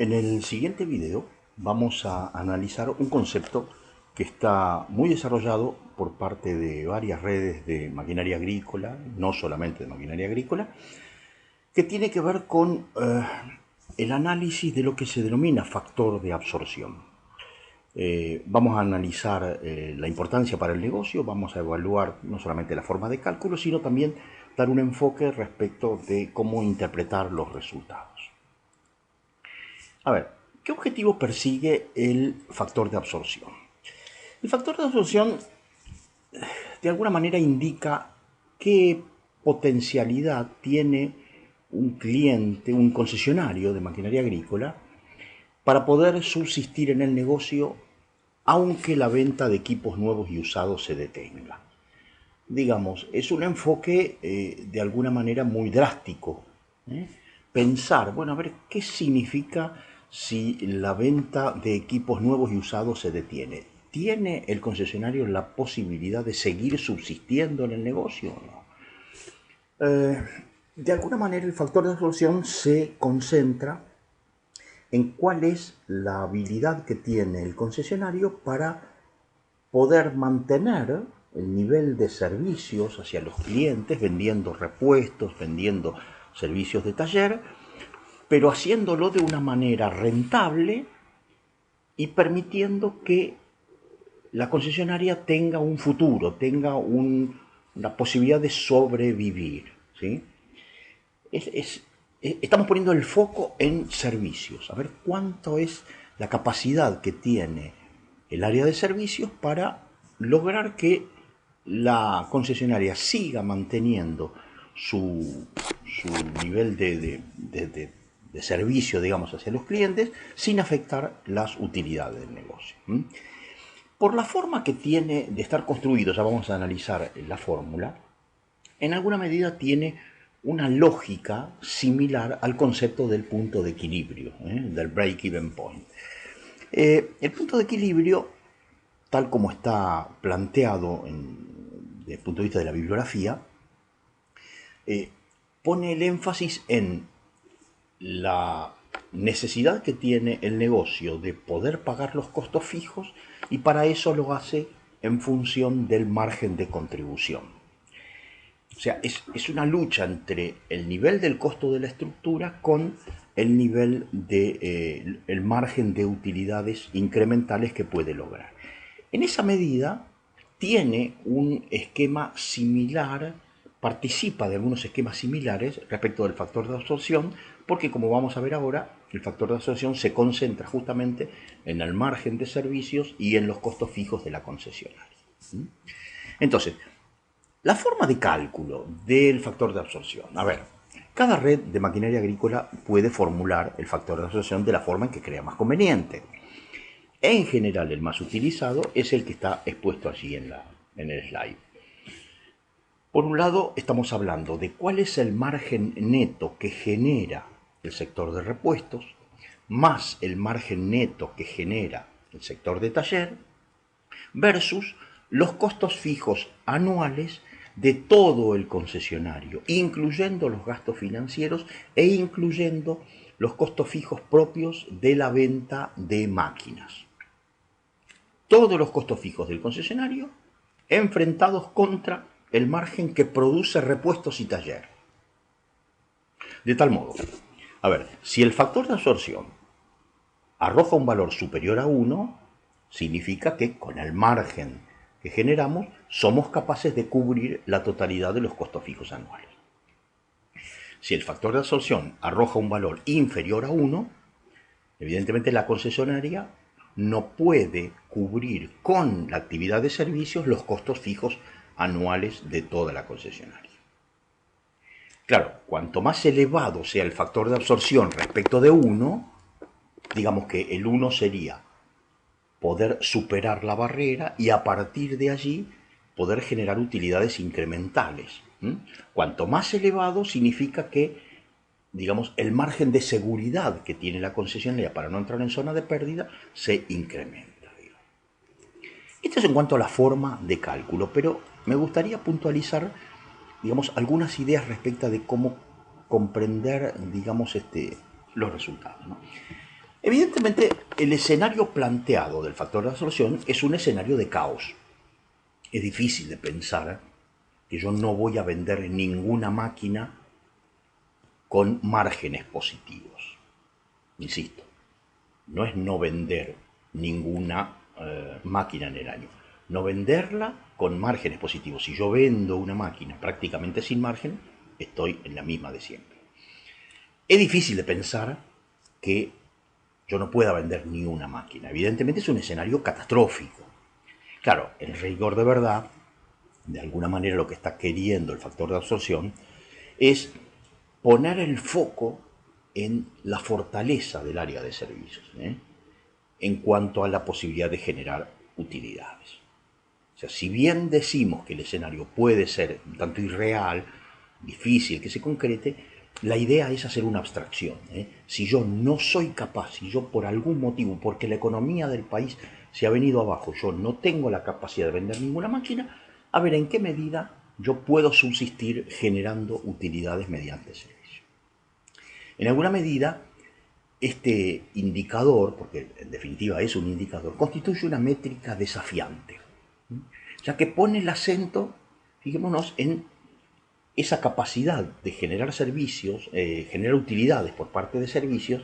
En el siguiente video vamos a analizar un concepto que está muy desarrollado por parte de varias redes de maquinaria agrícola, no solamente de maquinaria agrícola, que tiene que ver con el análisis de lo que se denomina factor de absorción. Vamos a analizar la importancia para el negocio, vamos a evaluar no solamente la forma de cálculo, sino también dar un enfoque respecto de cómo interpretar los resultados. A ver, ¿qué objetivo persigue el factor de absorción? El factor de absorción de alguna manera indica qué potencialidad tiene un cliente, un concesionario de maquinaria agrícola, para poder subsistir en el negocio aunque la venta de equipos nuevos y usados se detenga. Digamos, es un enfoque de alguna manera muy drástico. Pensar, bueno, a ver, ¿qué significa si la venta de equipos nuevos y usados se detiene? ¿Tiene el concesionario la posibilidad de seguir subsistiendo en el negocio o no? De alguna manera el factor de absorción se concentra en cuál es la habilidad que tiene el concesionario para poder mantener el nivel de servicios hacia los clientes, vendiendo repuestos, vendiendo servicios de taller, pero haciéndolo de una manera rentable y permitiendo que la concesionaria tenga un futuro, tenga una posibilidad de sobrevivir, ¿sí? Estamos poniendo el foco en servicios, a ver cuánto es la capacidad que tiene el área de servicios para lograr que la concesionaria siga manteniendo su nivel de servicio, digamos, hacia los clientes, sin afectar las utilidades del negocio. Por la forma que tiene de estar construido, ya vamos a analizar la fórmula, en alguna medida tiene una lógica similar al concepto del punto de equilibrio, del break-even point. El punto de equilibrio, tal como está planteado desde el punto de vista de la bibliografía, pone el énfasis en la necesidad que tiene el negocio de poder pagar los costos fijos, y para eso lo hace en función del margen de contribución. O sea, es una lucha entre el nivel del costo de la estructura con el nivel el margen de utilidades incrementales que puede lograr. En esa medida tiene un esquema similar, participa de algunos esquemas similares respecto del factor de absorción, porque como vamos a ver ahora, el factor de absorción se concentra justamente en el margen de servicios y en los costos fijos de la concesionaria. Entonces, la forma de cálculo del factor de absorción. A ver, cada red de maquinaria agrícola puede formular el factor de absorción de la forma en que crea más conveniente. En general, el más utilizado es el que está expuesto allí en el slide. Por un lado, estamos hablando de cuál es el margen neto que genera el sector de repuestos, más el margen neto que genera el sector de taller, versus los costos fijos anuales de todo el concesionario, incluyendo los gastos financieros e incluyendo los costos fijos propios de la venta de máquinas. Todos los costos fijos del concesionario enfrentados contra el margen que produce repuestos y taller. De tal modo, a ver, si el factor de absorción arroja un valor superior a 1, significa que con el margen que generamos somos capaces de cubrir la totalidad de los costos fijos anuales. Si el factor de absorción arroja un valor inferior a 1, evidentemente la concesionaria no puede cubrir con la actividad de servicios los costos fijos anuales de toda la concesionaria. Claro, cuanto más elevado sea el factor de absorción respecto de 1, digamos que el 1 sería poder superar la barrera y a partir de allí poder generar utilidades incrementales. Cuanto más elevado significa que, digamos, el margen de seguridad que tiene la concesionaria para no entrar en zona de pérdida se incrementa. Esto es en cuanto a la forma de cálculo, pero me gustaría puntualizar, digamos, algunas ideas respecto de cómo comprender, digamos, los resultados, ¿no? Evidentemente, el escenario planteado del factor de absorción es un escenario de caos. Es difícil de pensar que yo no voy a vender ninguna máquina con márgenes positivos. Insisto, no es no vender ninguna máquina en el año. No venderla con márgenes positivos. Si yo vendo una máquina prácticamente sin margen, estoy en la misma de siempre. Es difícil de pensar que yo no pueda vender ni una máquina. Evidentemente es un escenario catastrófico. Claro, el rigor de verdad, de alguna manera lo que está queriendo el factor de absorción, es poner el foco en la fortaleza del área de servicios, en cuanto a la posibilidad de generar utilidades. O sea, si bien decimos que el escenario puede ser un tanto irreal, difícil que se concrete, la idea es hacer una abstracción. Si yo no soy capaz, si yo por algún motivo, porque la economía del país se ha venido abajo, yo no tengo la capacidad de vender ninguna máquina, a ver en qué medida yo puedo subsistir generando utilidades mediante servicio. En alguna medida, este indicador, porque en definitiva es un indicador, constituye una métrica desafiante, ya que pone el acento, fijémonos, en esa capacidad de generar servicios, generar utilidades por parte de servicios,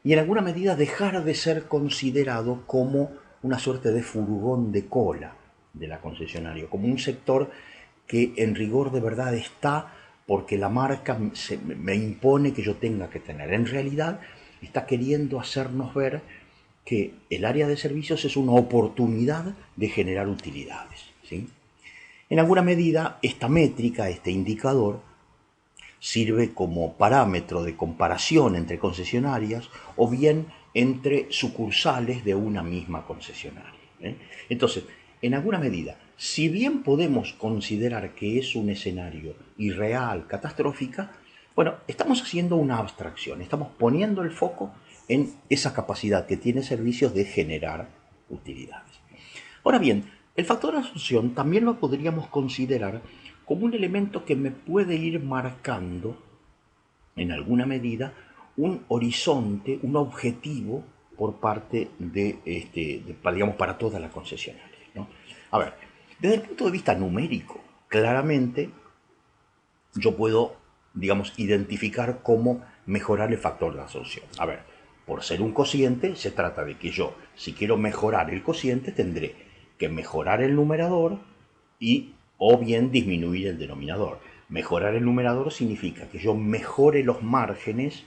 y en alguna medida dejar de ser considerado como una suerte de furgón de cola de la concesionaria, como un sector que en rigor de verdad está porque la marca me impone que yo tenga que tener. En realidad está queriendo hacernos ver que el área de servicios es una oportunidad de generar utilidades, ¿sí? En alguna medida, esta métrica, este indicador, sirve como parámetro de comparación entre concesionarias o bien entre sucursales de una misma concesionaria. Entonces, en alguna medida, si bien podemos considerar que es un escenario irreal, catastrófica, bueno, estamos haciendo una abstracción, estamos poniendo el foco en esa capacidad que tiene servicios de generar utilidades. Ahora bien, el factor de absorción también lo podríamos considerar como un elemento que me puede ir marcando, en alguna medida, un horizonte, un objetivo por parte digamos, para toda la concesionaria, ¿no? A ver, desde el punto de vista numérico, claramente yo puedo, digamos, identificar cómo mejorar el factor de absorción. A ver, por ser un cociente, se trata de que yo, si quiero mejorar el cociente, tendré que mejorar el numerador y o bien disminuir el denominador. Mejorar el numerador significa que yo mejore los márgenes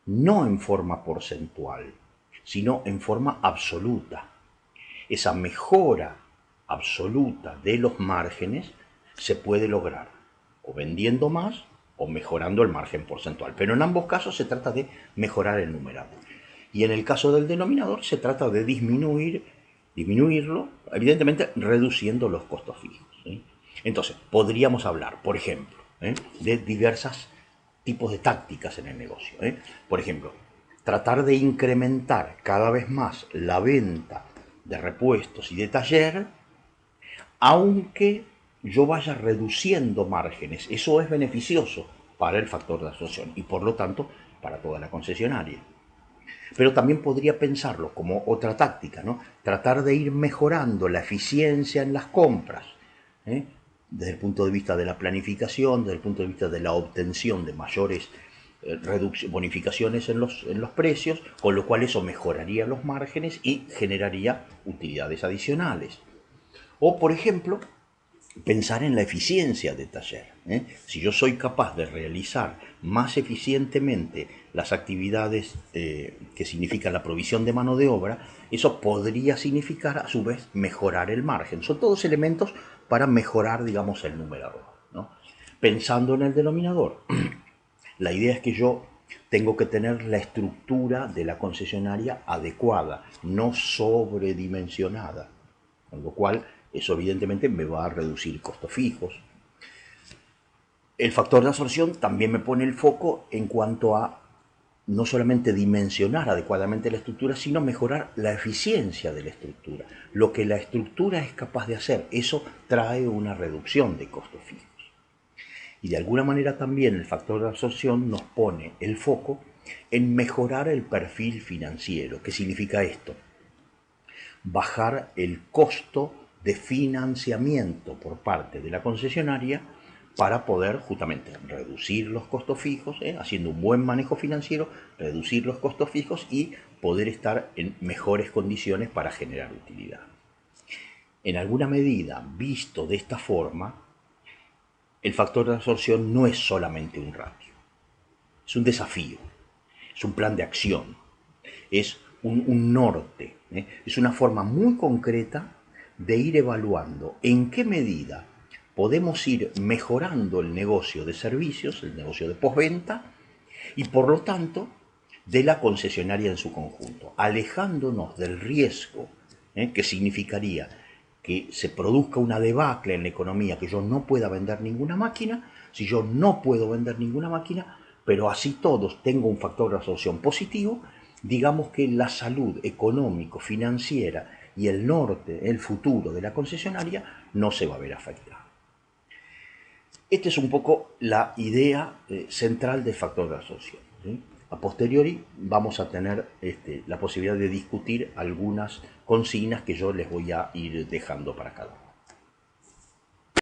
no en forma porcentual, sino en forma absoluta. Esa mejora absoluta de los márgenes se puede lograr o vendiendo más o mejorando el margen porcentual. Pero en ambos casos se trata de mejorar el numerador. Y en el caso del denominador se trata de disminuirlo, evidentemente reduciendo los costos fijos, ¿sí? Entonces, podríamos hablar, por ejemplo, de diversos tipos de tácticas en el negocio. Por ejemplo, tratar de incrementar cada vez más la venta de repuestos y de taller, aunque yo vaya reduciendo márgenes. Eso es beneficioso para el factor de absorción y por lo tanto para toda la concesionaria. Pero también podría pensarlo como otra táctica, ¿no? Tratar de ir mejorando la eficiencia en las compras, desde el punto de vista de la planificación, desde el punto de vista de la obtención de mayores bonificaciones en los precios, con lo cual eso mejoraría los márgenes y generaría utilidades adicionales. O, por ejemplo, pensar en la eficiencia de taller. Si yo soy capaz de realizar más eficientemente las actividades que significan la provisión de mano de obra, eso podría significar a su vez mejorar el margen. Son todos elementos para mejorar, digamos, el numerador, ¿no? Pensando en el denominador, la idea es que yo tengo que tener la estructura de la concesionaria adecuada, no sobredimensionada, con lo cual eso evidentemente me va a reducir costos fijos. El factor de absorción también me pone el foco en cuanto a no solamente dimensionar adecuadamente la estructura, sino mejorar la eficiencia de la estructura. Lo que la estructura es capaz de hacer, eso trae una reducción de costos fijos. Y de alguna manera también el factor de absorción nos pone el foco en mejorar el perfil financiero. ¿Qué significa esto? Bajar el costo de financiamiento por parte de la concesionaria para poder justamente reducir los costos fijos, haciendo un buen manejo financiero, reducir los costos fijos y poder estar en mejores condiciones para generar utilidad. En alguna medida, visto de esta forma, el factor de absorción no es solamente un ratio, es un desafío, es un plan de acción, es un norte, es una forma muy concreta de ir evaluando en qué medida podemos ir mejorando el negocio de servicios, el negocio de postventa, y por lo tanto de la concesionaria en su conjunto, alejándonos del riesgo que significaría que se produzca una debacle en la economía, que yo no pueda vender ninguna máquina. Si yo no puedo vender ninguna máquina, pero así todos tengo un factor de absorción positivo, digamos que la salud económico-financiera y el norte, el futuro de la concesionaria no se va a ver afectado. Esta es un poco la idea central del factor de absorción, ¿sí? A posteriori vamos a tener la posibilidad de discutir algunas consignas que yo les voy a ir dejando para cada uno.